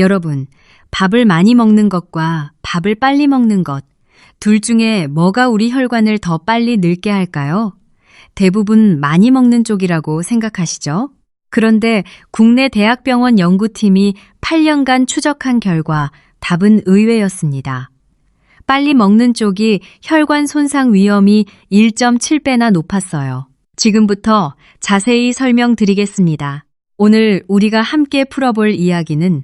여러분, 밥을 많이 먹는 것과 밥을 빨리 먹는 것, 둘 중에 뭐가 우리 혈관을 더 빨리 늙게 할까요? 대부분 많이 먹는 쪽이라고 생각하시죠? 그런데 국내 대학병원 연구팀이 8년간 추적한 결과 답은 의외였습니다. 빨리 먹는 쪽이 혈관 손상 위험이 1.7배나 높았어요. 지금부터 자세히 설명드리겠습니다. 오늘 우리가 함께 풀어볼 이야기는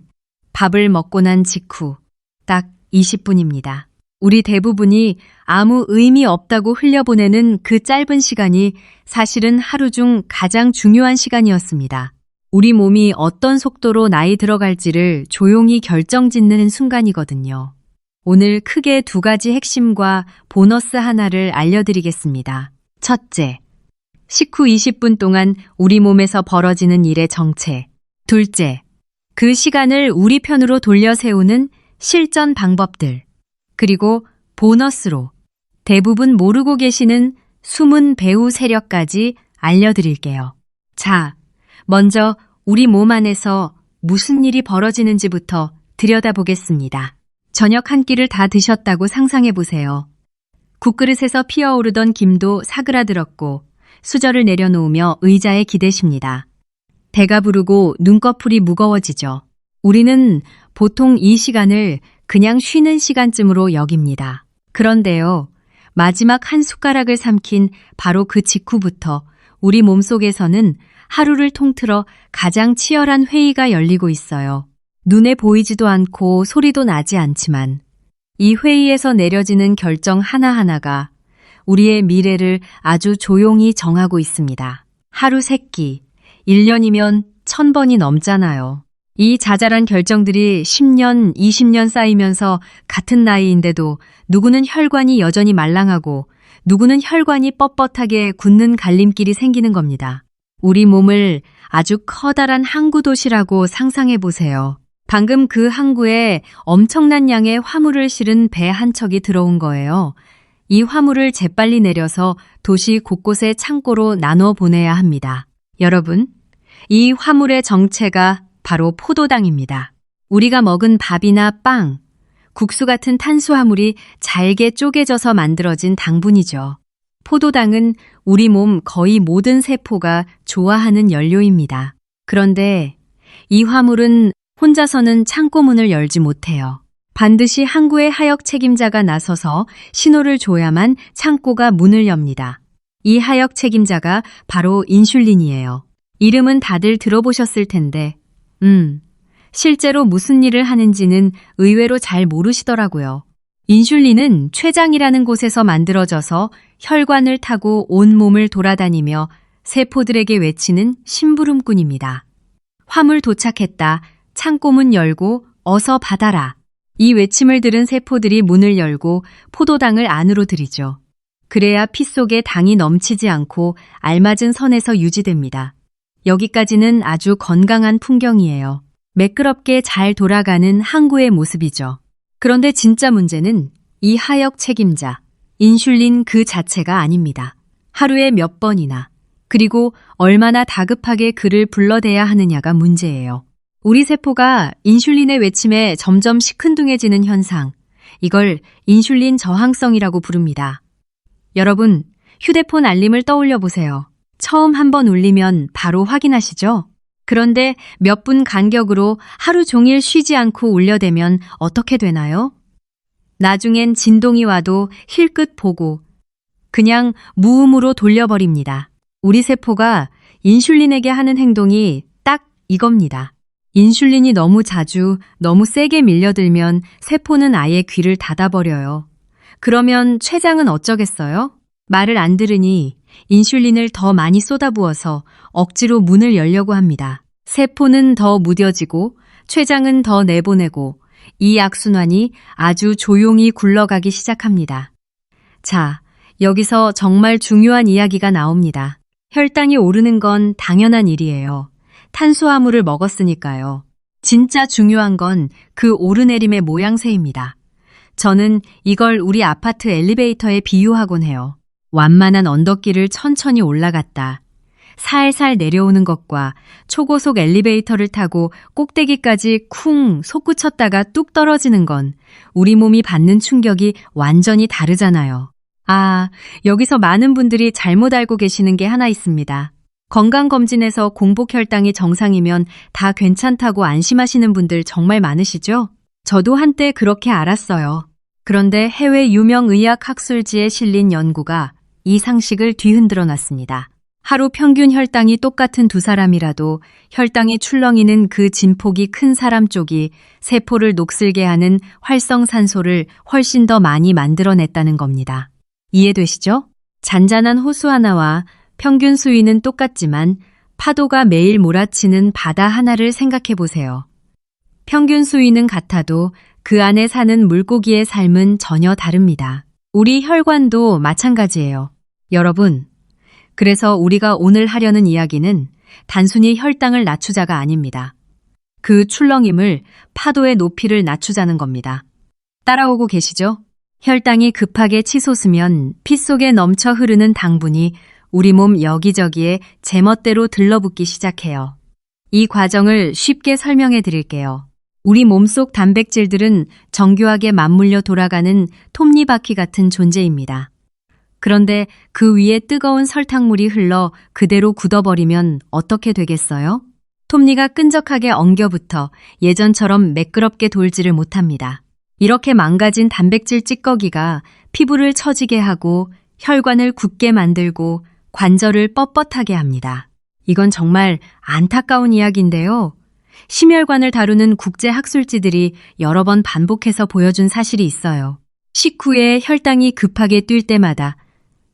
밥을 먹고 난 직후 딱 20분입니다. 우리 대부분이 아무 의미 없다고 흘려보내는 그 짧은 시간이 사실은 하루 중 가장 중요한 시간이었습니다. 우리 몸이 어떤 속도로 나이 들어갈지를 조용히 결정짓는 순간이거든요. 오늘 크게 두 가지 핵심과 보너스 하나를 알려드리겠습니다. 첫째, 식후 20분 동안 우리 몸에서 벌어지는 일의 정체. 둘째, 그 시간을 우리 편으로 돌려 세우는 실전 방법들. 그리고 보너스로 대부분 모르고 계시는 숨은 배후 세력까지 알려드릴게요. 자, 먼저 우리 몸 안에서 무슨 일이 벌어지는지부터 들여다보겠습니다. 저녁 한 끼를 다 드셨다고 상상해 보세요. 국그릇에서 피어오르던 김도 사그라들었고 수저를 내려놓으며 의자에 기대십니다. 배가 부르고 눈꺼풀이 무거워지죠. 우리는 보통 이 시간을 그냥 쉬는 시간쯤으로 여깁니다. 그런데요, 마지막 한 숟가락을 삼킨 바로 그 직후부터 우리 몸속에서는 하루를 통틀어 가장 치열한 회의가 열리고 있어요. 눈에 보이지도 않고 소리도 나지 않지만 이 회의에서 내려지는 결정 하나하나가 우리의 미래를 아주 조용히 정하고 있습니다. 하루 3끼, 1년이면 1000번이 넘잖아요. 이 자잘한 결정들이 10년, 20년 쌓이면서 같은 나이인데도 누구는 혈관이 여전히 말랑하고 누구는 혈관이 뻣뻣하게 굳는 갈림길이 생기는 겁니다. 우리 몸을 아주 커다란 항구 도시라고 상상해 보세요. 방금 그 항구에 엄청난 양의 화물을 실은 배 한 척이 들어온 거예요. 이 화물을 재빨리 내려서 도시 곳곳의 창고로 나눠 보내야 합니다. 여러분, 이 화물의 정체가 바로 포도당입니다. 우리가 먹은 밥이나 빵, 국수 같은 탄수화물이 잘게 쪼개져서 만들어진 당분이죠. 포도당은 우리 몸 거의 모든 세포가 좋아하는 연료입니다. 그런데 이 화물은 혼자서는 창고 문을 열지 못해요. 반드시 항구의 하역 책임자가 나서서 신호를 줘야만 창고가 문을 엽니다. 이 하역 책임자가 바로 인슐린이에요. 이름은 다들 들어보셨을 텐데 실제로 무슨 일을 하는지는 의외로 잘 모르시더라고요. 인슐린은 췌장이라는 곳에서 만들어져서 혈관을 타고 온 몸을 돌아다니며 세포들에게 외치는 심부름꾼입니다. 화물 도착했다. 창고문 열고 어서 받아라. 이 외침을 들은 세포들이 문을 열고 포도당을 안으로 들이죠. 그래야 피 속에 당이 넘치지 않고 알맞은 선에서 유지됩니다. 여기까지는 아주 건강한 풍경이에요. 매끄럽게 잘 돌아가는 항구의 모습이죠. 그런데 진짜 문제는 이 하역 책임자, 인슐린 그 자체가 아닙니다. 하루에 몇 번이나, 그리고 얼마나 다급하게 그를 불러대야 하느냐가 문제예요. 우리 세포가 인슐린의 외침에 점점 시큰둥해지는 현상, 이걸 인슐린 저항성이라고 부릅니다. 여러분, 휴대폰 알림을 떠올려 보세요. 처음 한번 울리면 바로 확인하시죠? 그런데 몇 분 간격으로 하루 종일 쉬지 않고 울려대면 어떻게 되나요? 나중엔 진동이 와도 힐끗 보고 그냥 무음으로 돌려버립니다. 우리 세포가 인슐린에게 하는 행동이 딱 이겁니다. 인슐린이 너무 자주, 너무 세게 밀려들면 세포는 아예 귀를 닫아버려요. 그러면 췌장은 어쩌겠어요? 말을 안 들으니 인슐린을 더 많이 쏟아부어서 억지로 문을 열려고 합니다. 세포는 더 무뎌지고 췌장은 더 내보내고 이 악순환이 아주 조용히 굴러가기 시작합니다. 자, 여기서 정말 중요한 이야기가 나옵니다. 혈당이 오르는 건 당연한 일이에요. 탄수화물을 먹었으니까요. 진짜 중요한 건 그 오르내림의 모양새입니다. 저는 이걸 우리 아파트 엘리베이터에 비유하곤 해요. 완만한 언덕길을 천천히 올라갔다. 살살 내려오는 것과 초고속 엘리베이터를 타고 꼭대기까지 쿵 솟구쳤다가 뚝 떨어지는 건 우리 몸이 받는 충격이 완전히 다르잖아요. 아, 여기서 많은 분들이 잘못 알고 계시는 게 하나 있습니다. 건강검진에서 공복혈당이 정상이면 다 괜찮다고 안심하시는 분들 정말 많으시죠? 저도 한때 그렇게 알았어요. 그런데 해외 유명 의학 학술지에 실린 연구가 이 상식을 뒤흔들어 놨습니다. 하루 평균 혈당이 똑같은 두 사람이라도 혈당이 출렁이는 그 진폭이 큰 사람 쪽이 세포를 녹슬게 하는 활성산소를 훨씬 더 많이 만들어냈다는 겁니다. 이해되시죠? 잔잔한 호수 하나와 평균 수위는 똑같지만 파도가 매일 몰아치는 바다 하나를 생각해 보세요. 평균 수위는 같아도 그 안에 사는 물고기의 삶은 전혀 다릅니다. 우리 혈관도 마찬가지예요. 여러분, 그래서 우리가 오늘 하려는 이야기는 단순히 혈당을 낮추자가 아닙니다. 그 출렁임을 파도의 높이를 낮추자는 겁니다. 따라오고 계시죠? 혈당이 급하게 치솟으면 피 속에 넘쳐 흐르는 당분이 우리 몸 여기저기에 제멋대로 들러붙기 시작해요. 이 과정을 쉽게 설명해 드릴게요. 우리 몸속 단백질들은 정교하게 맞물려 돌아가는 톱니바퀴 같은 존재입니다. 그런데 그 위에 뜨거운 설탕물이 흘러 그대로 굳어버리면 어떻게 되겠어요? 톱니가 끈적하게 엉겨붙어 예전처럼 매끄럽게 돌지를 못합니다. 이렇게 망가진 단백질 찌꺼기가 피부를 처지게 하고 혈관을 굳게 만들고 관절을 뻣뻣하게 합니다. 이건 정말 안타까운 이야기인데요. 심혈관을 다루는 국제학술지들이 여러 번 반복해서 보여준 사실이 있어요. 식후에 혈당이 급하게 뛸 때마다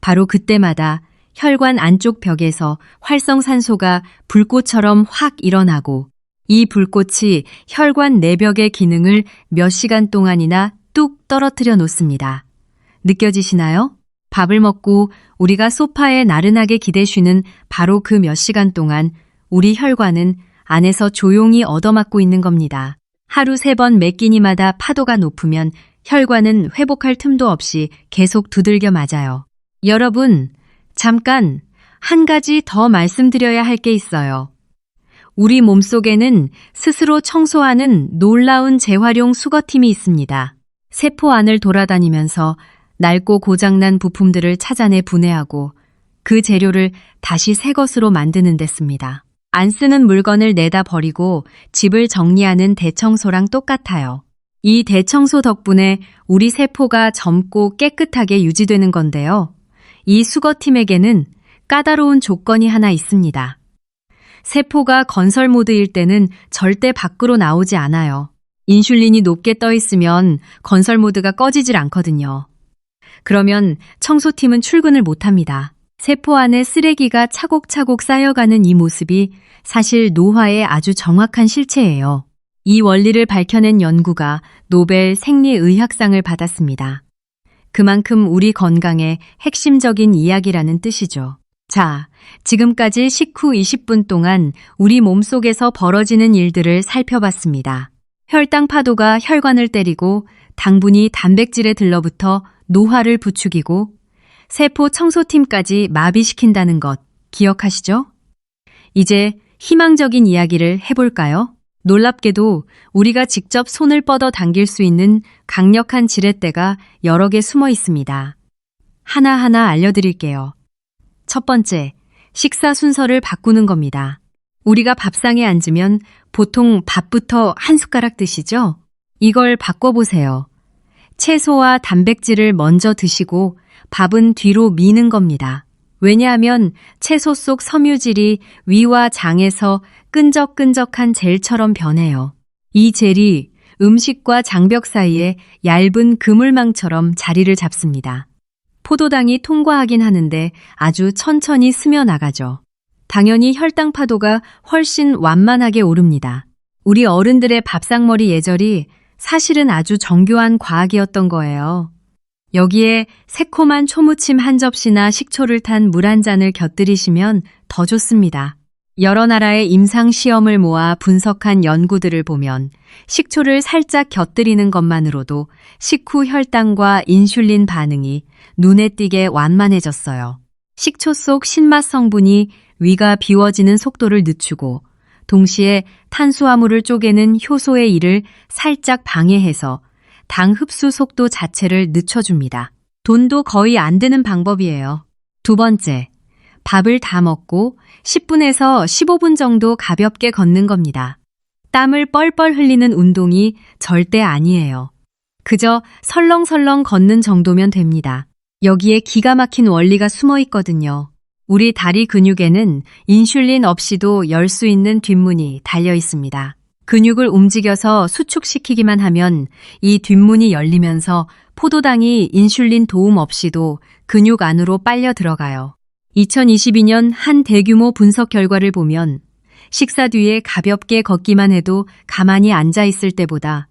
바로 그때마다 혈관 안쪽 벽에서 활성산소가 불꽃처럼 확 일어나고 이 불꽃이 혈관 내벽의 기능을 몇 시간 동안이나 뚝 떨어뜨려 놓습니다. 느껴지시나요? 밥을 먹고 우리가 소파에 나른하게 기대 쉬는 바로 그 몇 시간 동안 우리 혈관은 안에서 조용히 얻어맞고 있는 겁니다. 하루 3번 매 끼니마다 파도가 높으면 혈관은 회복할 틈도 없이 계속 두들겨 맞아요. 여러분, 잠깐 한 가지 더 말씀드려야 할 게 있어요. 우리 몸속에는 스스로 청소하는 놀라운 재활용 수거팀이 있습니다. 세포 안을 돌아다니면서 낡고 고장난 부품들을 찾아내 분해하고 그 재료를 다시 새 것으로 만드는 데 씁니다. 안 쓰는 물건을 내다 버리고 집을 정리하는 대청소랑 똑같아요. 이 대청소 덕분에 우리 세포가 젊고 깨끗하게 유지되는 건데요. 이 수거팀에게는 까다로운 조건이 하나 있습니다. 세포가 건설 모드일 때는 절대 밖으로 나오지 않아요. 인슐린이 높게 떠 있으면 건설 모드가 꺼지질 않거든요. 그러면 청소팀은 출근을 못합니다. 세포 안에 쓰레기가 차곡차곡 쌓여가는 이 모습이 사실 노화의 아주 정확한 실체예요. 이 원리를 밝혀낸 연구가 노벨 생리의학상을 받았습니다. 그만큼 우리 건강의 핵심적인 이야기라는 뜻이죠. 자, 지금까지 식후 20분 동안 우리 몸속에서 벌어지는 일들을 살펴봤습니다. 혈당 파도가 혈관을 때리고 당분이 단백질에 들러붙어 노화를 부추기고 세포 청소팀까지 마비시킨다는 것 기억하시죠? 이제 희망적인 이야기를 해볼까요? 놀랍게도 우리가 직접 손을 뻗어 당길 수 있는 강력한 지렛대가 여러 개 숨어 있습니다. 하나하나 알려드릴게요. 첫 번째, 식사 순서를 바꾸는 겁니다. 우리가 밥상에 앉으면 보통 밥부터 한 숟가락 드시죠? 이걸 바꿔보세요. 채소와 단백질을 먼저 드시고 밥은 뒤로 미는 겁니다. 왜냐하면 채소 속 섬유질이 위와 장에서 끈적끈적한 젤처럼 변해요. 이 젤이 음식과 장벽 사이에 얇은 그물망처럼 자리를 잡습니다. 포도당이 통과하긴 하는데 아주 천천히 스며나가죠. 당연히 혈당 파도가 훨씬 완만하게 오릅니다. 우리 어른들의 밥상머리 예절이 사실은 아주 정교한 과학이었던 거예요. 여기에 새콤한 초무침 한 접시나 식초를 탄 물 한 잔을 곁들이시면 더 좋습니다. 여러 나라의 임상 시험을 모아 분석한 연구들을 보면 식초를 살짝 곁들이는 것만으로도 식후 혈당과 인슐린 반응이 눈에 띄게 완만해졌어요. 식초 속 신맛 성분이 위가 비워지는 속도를 늦추고 동시에 탄수화물을 쪼개는 효소의 일을 살짝 방해해서 당 흡수 속도 자체를 늦춰줍니다. 돈도 거의 안 드는 방법이에요. 두 번째, 밥을 다 먹고 10분에서 15분 정도 가볍게 걷는 겁니다. 땀을 뻘뻘 흘리는 운동이 절대 아니에요. 그저 설렁설렁 걷는 정도면 됩니다. 여기에 기가 막힌 원리가 숨어 있거든요. 우리 다리 근육에는 인슐린 없이도 열 수 있는 뒷문이 달려 있습니다. 근육을 움직여서 수축시키기만 하면 이 뒷문이 열리면서 포도당이 인슐린 도움 없이도 근육 안으로 빨려 들어가요. 2022년 한 대규모 분석 결과를 보면 식사 뒤에 가볍게 걷기만 해도 가만히 앉아 있을 때보다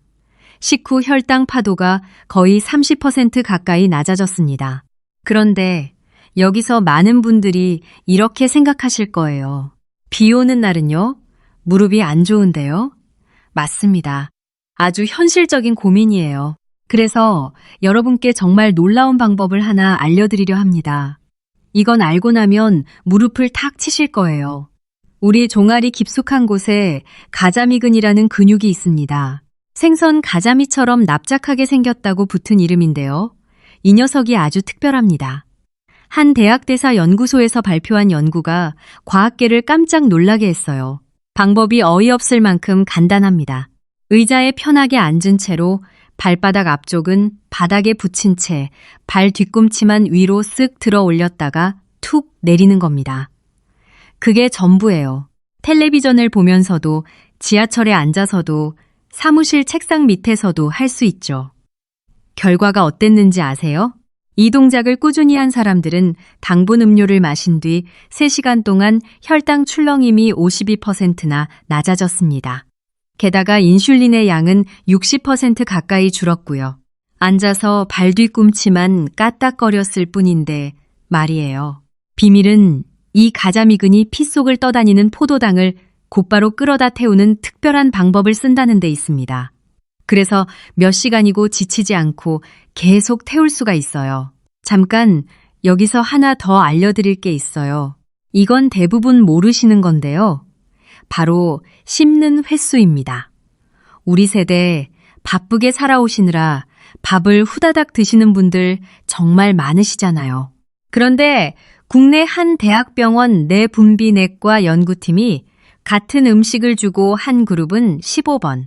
식후 혈당 파도가 거의 30% 가까이 낮아졌습니다. 그런데 여기서 많은 분들이 이렇게 생각하실 거예요. 비 오는 날은요? 무릎이 안 좋은데요? 맞습니다. 아주 현실적인 고민이에요. 그래서 여러분께 정말 놀라운 방법을 하나 알려드리려 합니다. 이건 알고 나면 무릎을 탁 치실 거예요. 우리 종아리 깊숙한 곳에 가자미근이라는 근육이 있습니다. 생선 가자미처럼 납작하게 생겼다고 붙은 이름인데요. 이 녀석이 아주 특별합니다. 한 대학대사 연구소에서 발표한 연구가 과학계를 깜짝 놀라게 했어요. 방법이 어이없을 만큼 간단합니다. 의자에 편하게 앉은 채로 발바닥 앞쪽은 바닥에 붙인 채 발 뒤꿈치만 위로 쓱 들어 올렸다가 툭 내리는 겁니다. 그게 전부예요. 텔레비전을 보면서도 지하철에 앉아서도 사무실 책상 밑에서도 할 수 있죠. 결과가 어땠는지 아세요? 이 동작을 꾸준히 한 사람들은 당분 음료를 마신 뒤 3시간 동안 혈당 출렁임이 52%나 낮아졌습니다. 게다가 인슐린의 양은 60% 가까이 줄었고요. 앉아서 발 뒤꿈치만 까딱거렸을 뿐인데 말이에요. 비밀은 이 가자미근이 피 속을 떠다니는 포도당을 곧바로 끌어다 태우는 특별한 방법을 쓴다는 데 있습니다. 그래서 몇 시간이고 지치지 않고 계속 태울 수가 있어요. 잠깐 여기서 하나 더 알려드릴 게 있어요. 이건 대부분 모르시는 건데요. 바로 씹는 횟수입니다. 우리 세대 바쁘게 살아오시느라 밥을 후다닥 드시는 분들 정말 많으시잖아요. 그런데 국내 한 대학병원 내분비내과 연구팀이 같은 음식을 주고 한 그룹은 15번,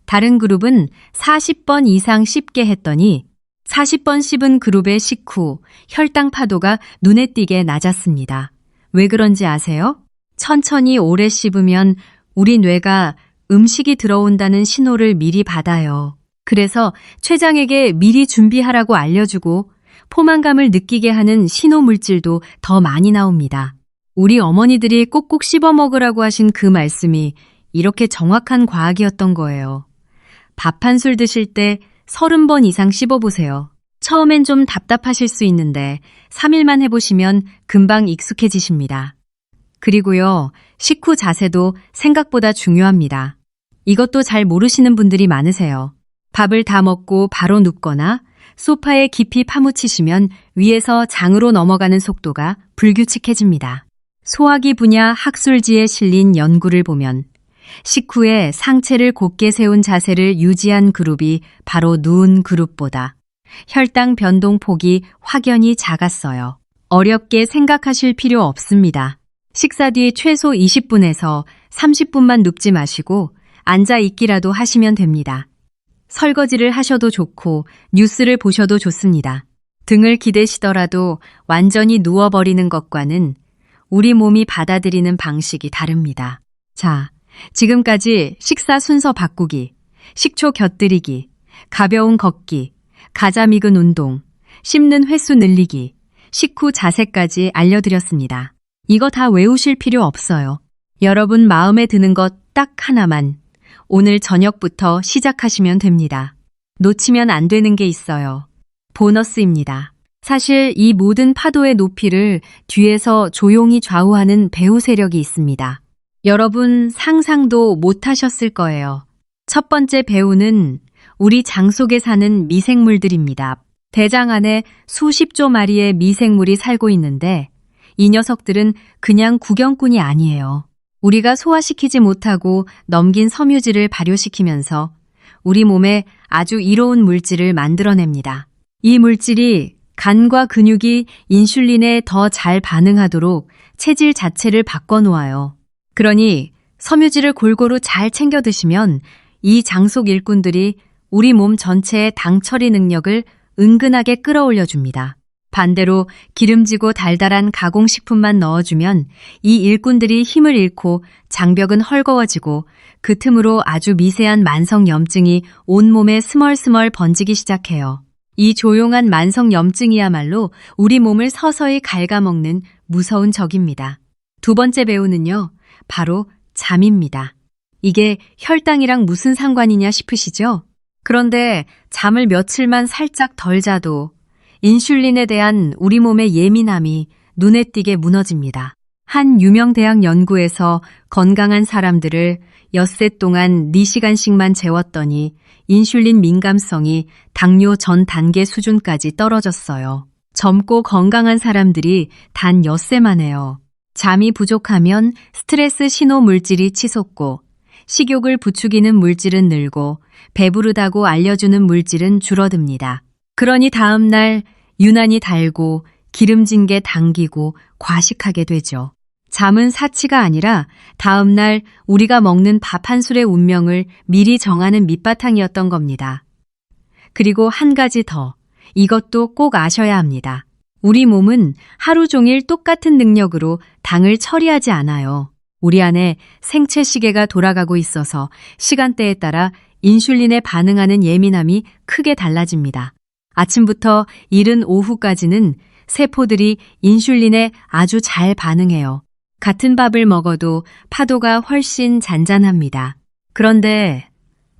다른 그룹은 40번 이상 씹게 했더니 40번 씹은 그룹의 식후 혈당 파도가 눈에 띄게 낮았습니다. 왜 그런지 아세요? 천천히 오래 씹으면 우리 뇌가 음식이 들어온다는 신호를 미리 받아요. 그래서 췌장에게 미리 준비하라고 알려주고 포만감을 느끼게 하는 신호 물질도 더 많이 나옵니다. 우리 어머니들이 꼭꼭 씹어 먹으라고 하신 그 말씀이 이렇게 정확한 과학이었던 거예요. 밥 한 술 드실 때 30번 이상 씹어보세요. 처음엔 좀 답답하실 수 있는데 3일만 해보시면 금방 익숙해지십니다. 그리고요, 식후 자세도 생각보다 중요합니다. 이것도 잘 모르시는 분들이 많으세요. 밥을 다 먹고 바로 눕거나 소파에 깊이 파묻히시면 위에서 장으로 넘어가는 속도가 불규칙해집니다. 소화기 분야 학술지에 실린 연구를 보면 식후에 상체를 곧게 세운 자세를 유지한 그룹이 바로 누운 그룹보다 혈당 변동 폭이 확연히 작았어요. 어렵게 생각하실 필요 없습니다. 식사 뒤 최소 20분에서 30분만 눕지 마시고 앉아 있기라도 하시면 됩니다. 설거지를 하셔도 좋고 뉴스를 보셔도 좋습니다. 등을 기대시더라도 완전히 누워버리는 것과는 우리 몸이 받아들이는 방식이 다릅니다. 자, 지금까지 식사 순서 바꾸기, 식초 곁들이기, 가벼운 걷기, 가자미근 운동, 씹는 횟수 늘리기, 식후 자세까지 알려드렸습니다. 이거 다 외우실 필요 없어요. 여러분 마음에 드는 것 딱 하나만 오늘 저녁부터 시작하시면 됩니다. 놓치면 안 되는 게 있어요. 보너스입니다. 사실 이 모든 파도의 높이를 뒤에서 조용히 좌우하는 배후 세력이 있습니다. 여러분 상상도 못하셨을 거예요. 첫 번째 배후는 우리 장 속에 사는 미생물들입니다. 대장 안에 수십조 마리의 미생물이 살고 있는데 이 녀석들은 그냥 구경꾼이 아니에요. 우리가 소화시키지 못하고 넘긴 섬유질을 발효시키면서 우리 몸에 아주 이로운 물질을 만들어냅니다. 이 물질이 간과 근육이 인슐린에 더 잘 반응하도록 체질 자체를 바꿔놓아요. 그러니 섬유질을 골고루 잘 챙겨 드시면 이 장속 일꾼들이 우리 몸 전체의 당 처리 능력을 은근하게 끌어올려줍니다. 반대로 기름지고 달달한 가공식품만 넣어주면 이 일꾼들이 힘을 잃고 장벽은 헐거워지고 그 틈으로 아주 미세한 만성염증이 온몸에 스멀스멀 번지기 시작해요. 이 조용한 만성염증이야말로 우리 몸을 서서히 갉아먹는 무서운 적입니다. 두 번째 배우는요, 바로 잠입니다. 이게 혈당이랑 무슨 상관이냐 싶으시죠? 그런데 잠을 며칠만 살짝 덜 자도 인슐린에 대한 우리 몸의 예민함이 눈에 띄게 무너집니다. 한 유명 대학 연구에서 건강한 사람들을 엿새 동안 4시간씩만 재웠더니 인슐린 민감성이 당뇨 전 단계 수준까지 떨어졌어요. 젊고 건강한 사람들이 단 엿새 만에요. 잠이 부족하면 스트레스 신호 물질이 치솟고 식욕을 부추기는 물질은 늘고 배부르다고 알려주는 물질은 줄어듭니다. 그러니 다음 날 유난히 달고 기름진 게 당기고 과식하게 되죠. 잠은 사치가 아니라 다음 날 우리가 먹는 밥 한 술의 운명을 미리 정하는 밑바탕이었던 겁니다. 그리고 한 가지 더, 이것도 꼭 아셔야 합니다. 우리 몸은 하루 종일 똑같은 능력으로 당을 처리하지 않아요. 우리 안에 생체 시계가 돌아가고 있어서 시간대에 따라 인슐린에 반응하는 예민함이 크게 달라집니다. 아침부터 이른 오후까지는 세포들이 인슐린에 아주 잘 반응해요. 같은 밥을 먹어도 파도가 훨씬 잔잔합니다. 그런데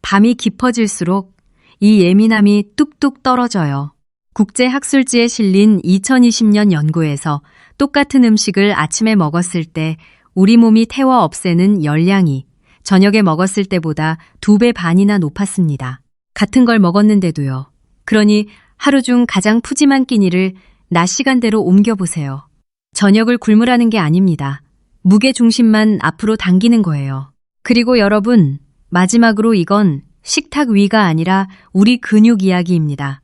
밤이 깊어질수록 이 예민함이 뚝뚝 떨어져요. 국제학술지에 실린 2020년 연구에서 똑같은 음식을 아침에 먹었을 때 우리 몸이 태워 없애는 열량이 저녁에 먹었을 때보다 2배 반이나 높았습니다. 같은 걸 먹었는데도요. 그러니 하루 중 가장 푸짐한 끼니를 낮 시간대로 옮겨보세요. 저녁을 굶으라는 게 아닙니다. 무게 중심만 앞으로 당기는 거예요. 그리고 여러분, 마지막으로 이건 식탁 위가 아니라 우리 근육 이야기입니다.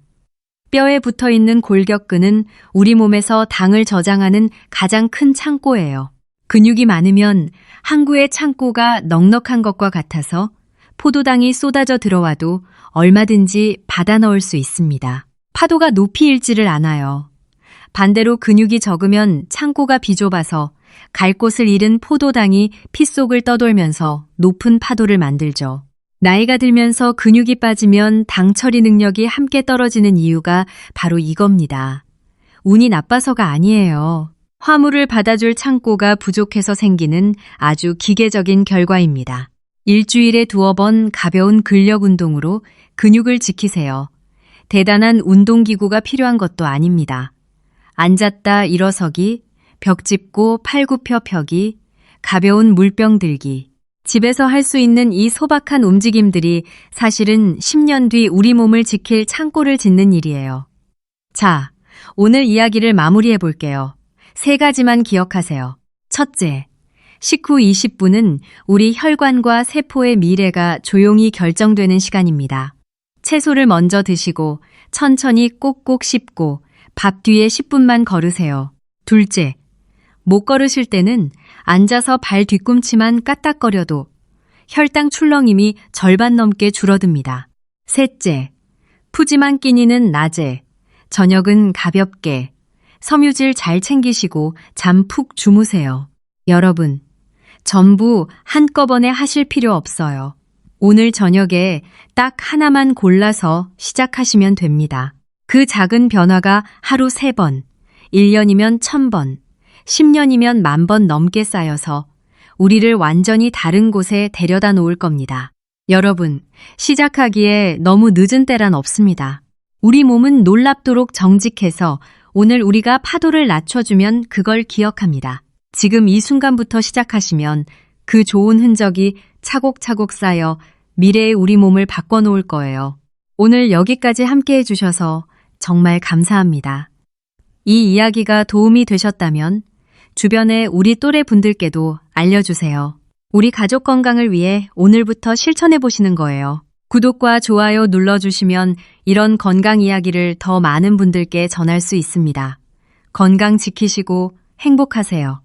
뼈에 붙어있는 골격근은 우리 몸에서 당을 저장하는 가장 큰 창고예요. 근육이 많으면 항구의 창고가 넉넉한 것과 같아서 포도당이 쏟아져 들어와도 얼마든지 받아 넣을 수 있습니다. 파도가 높이 일지를 않아요. 반대로 근육이 적으면 창고가 비좁아서 갈 곳을 잃은 포도당이 피 속을 떠돌면서 높은 파도를 만들죠. 나이가 들면서 근육이 빠지면 당 처리 능력이 함께 떨어지는 이유가 바로 이겁니다. 운이 나빠서가 아니에요. 화물을 받아줄 창고가 부족해서 생기는 아주 기계적인 결과입니다. 일주일에 2번 가벼운 근력 운동으로 근육을 지키세요. 대단한 운동기구가 필요한 것도 아닙니다. 앉았다 일어서기, 벽 짚고 팔 굽혀 펴기, 가벼운 물병 들기. 집에서 할 수 있는 이 소박한 움직임들이 사실은 10년 뒤 우리 몸을 지킬 창고를 짓는 일이에요. 자, 오늘 이야기를 마무리해 볼게요. 3가지만 기억하세요. 첫째, 식후 20분은 우리 혈관과 세포의 미래가 조용히 결정되는 시간입니다. 채소를 먼저 드시고 천천히 꼭꼭 씹고 밥 뒤에 10분만 걸으세요. 둘째, 못 걸으실 때는 앉아서 발 뒤꿈치만 까딱거려도 혈당 출렁임이 절반 넘게 줄어듭니다. 셋째, 푸짐한 끼니는 낮에, 저녁은 가볍게, 섬유질 잘 챙기시고 잠 푹 주무세요. 여러분, 전부 한꺼번에 하실 필요 없어요. 오늘 저녁에 딱 하나만 골라서 시작하시면 됩니다. 그 작은 변화가 하루 3번, 1년이면 1000번, 10년이면 10,000번 넘게 쌓여서 우리를 완전히 다른 곳에 데려다 놓을 겁니다. 여러분, 시작하기에 너무 늦은 때란 없습니다. 우리 몸은 놀랍도록 정직해서 오늘 우리가 파도를 낮춰주면 그걸 기억합니다. 지금 이 순간부터 시작하시면 그 좋은 흔적이 차곡차곡 쌓여 미래의 우리 몸을 바꿔놓을 거예요. 오늘 여기까지 함께 해주셔서 정말 감사합니다. 이 이야기가 도움이 되셨다면 주변에 우리 또래 분들께도 알려주세요. 우리 가족 건강을 위해 오늘부터 실천해 보시는 거예요. 구독과 좋아요 눌러주시면 이런 건강 이야기를 더 많은 분들께 전할 수 있습니다. 건강 지키시고 행복하세요.